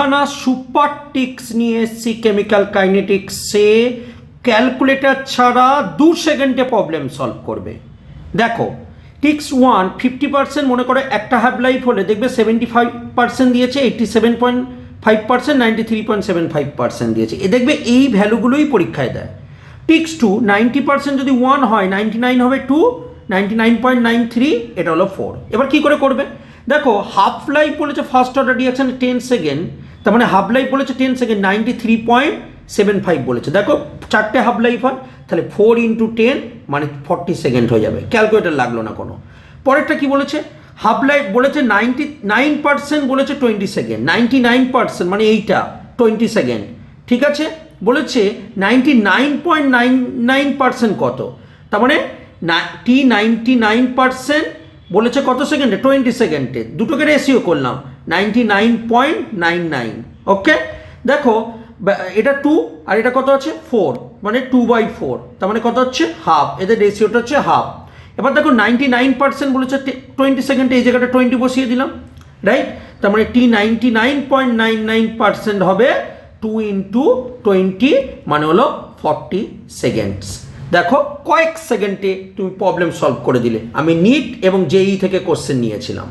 দুখানা super tricks নিয়ে এসেছি কেমিক্যাল কাইনেটিক্সে, ক্যালকুলেটর ছাড়া 2 সেকেন্ডে প্রবলেম সলভ করবে। দেখো, টিক্স 1 50%, মনে করে একটা হাফ লাইফ হলে দেখবে 75% দিয়েছে, 87.5%, 93.75% দিয়েছে। এ দেখবে এই ভ্যালুগুলোই পরীক্ষায় দেয়। টিক্স 2 90% যদি 1 হয়, 99 হবে 2, 99.93, এটা হলো 4। এবার কি করে করবে? দেখো, হাফ লাইফ বলেছে ফার্স্ট অর্ডার রিয়াকশন 10 সেকেন্ড, তার মানে হাফ লাইফ বলেছে 10 সেকেন্ড, 93.75 বলেছে। দেখো, 4টে হাফ লাইফ হয়, তাহলে 4 × 10 মানে 40 সেকেন্ড হয়ে যাবে। ক্যালকুলেটার লাগলো না কোনো। পরেরটা কি বলেছে? হাফ লাইফ বলেছে 99% বলেছে 20 সেকেন্ড, 99% মানে এইটা 20 সেকেন্ড, ঠিক আছে। বলেছে 99.99% কত, তার মানে T99% বলেছে কত সেকেন্ডে? 20 সেকেন্ডে। দুটোকে রেশিও করলাম, 99.99। ওকে, দেখো এটা 2 আর এটা কত আছে? 4, মানে 2/4, তার মানে কত হচ্ছে? হাফ। এদের রেশিওটা হচ্ছে হাফ। এবার দেখো 99% বলেছে 20 সেকেন্ডে, এই জায়গাটা 20 বসিয়ে দিলাম, রাইট। তার মানে T99.99% হবে 2 × 20, মানে হলো 40 সেকেন্ডস। দেখো, কয়েক সেকেন্ডে তুমি প্রবলেম সলভ করে দিলে। আমি নিট এবং জেই থেকে কোশ্চেন নিয়েছিলাম।